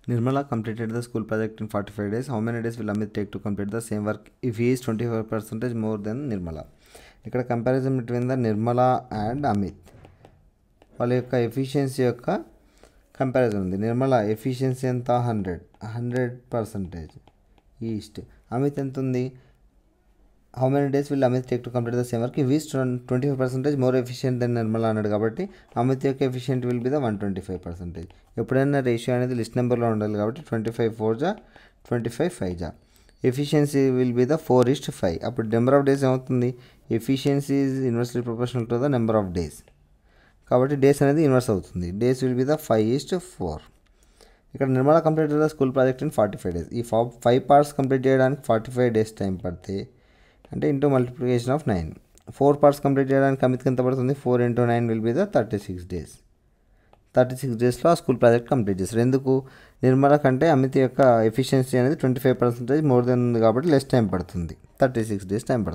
Nirmala completed the school project in 45 days. How many days will Amit take to complete the same work if he is 25% more than Nirmala? ఇక్కడ comparison between the Nirmala and Amit వాళ్ళ యొక్క efficiency యొక్క comparison ఉంది. Nirmala efficiency ఎంత 100% east. Amit ఎంత ఉంది? How many days will Amit take to complete the same work if is 25% more efficient than Nirmala అన్నాడు కాబట్టి అమిత్ యొక్క ఎఫిషియెంట్ విల్ బి ద 125%. ఎప్పుడైనా రేషియో అనేది లిస్ట్ నెంబర్లో ఉండాలి కాబట్టి 25 4 జా 25 5 జా. Efficiency will be the 4:5. అప్పుడు నెంబర్ ఆఫ్ డేస్ ఏమవుతుంది? Efficiency is inversely proportional to the number of days కాబట్టి డేస్ అనేది ఇన్వర్స్ అవుతుంది. Days will be the 5:4. ఇక్కడ Nirmala complete the school project in 45 days. ఈ 5 పార్ట్స్ కంప్లీట్ చేయడానికి 45 డేస్ టైం పడితే అంటే into multiplication of 9. 4 parts complete చేయడానికి అమిత్కి ఎంత పడుతుంది? 4 × 9 విల్ బి ద 36 డేస్. 36 డేస్లో ఆ స్కూల్ ప్రాజెక్ట్ కంప్లీట్ చేస్తారు. ఎందుకు? నిర్మల కంటే అమిత్ యొక్క ఎఫిషియన్సీ అనేది 25% మోర్ దెన్ ఉంది కాబట్టి లెస్ టైం పడుతుంది. 36 డేస్ టైం పడుతుంది.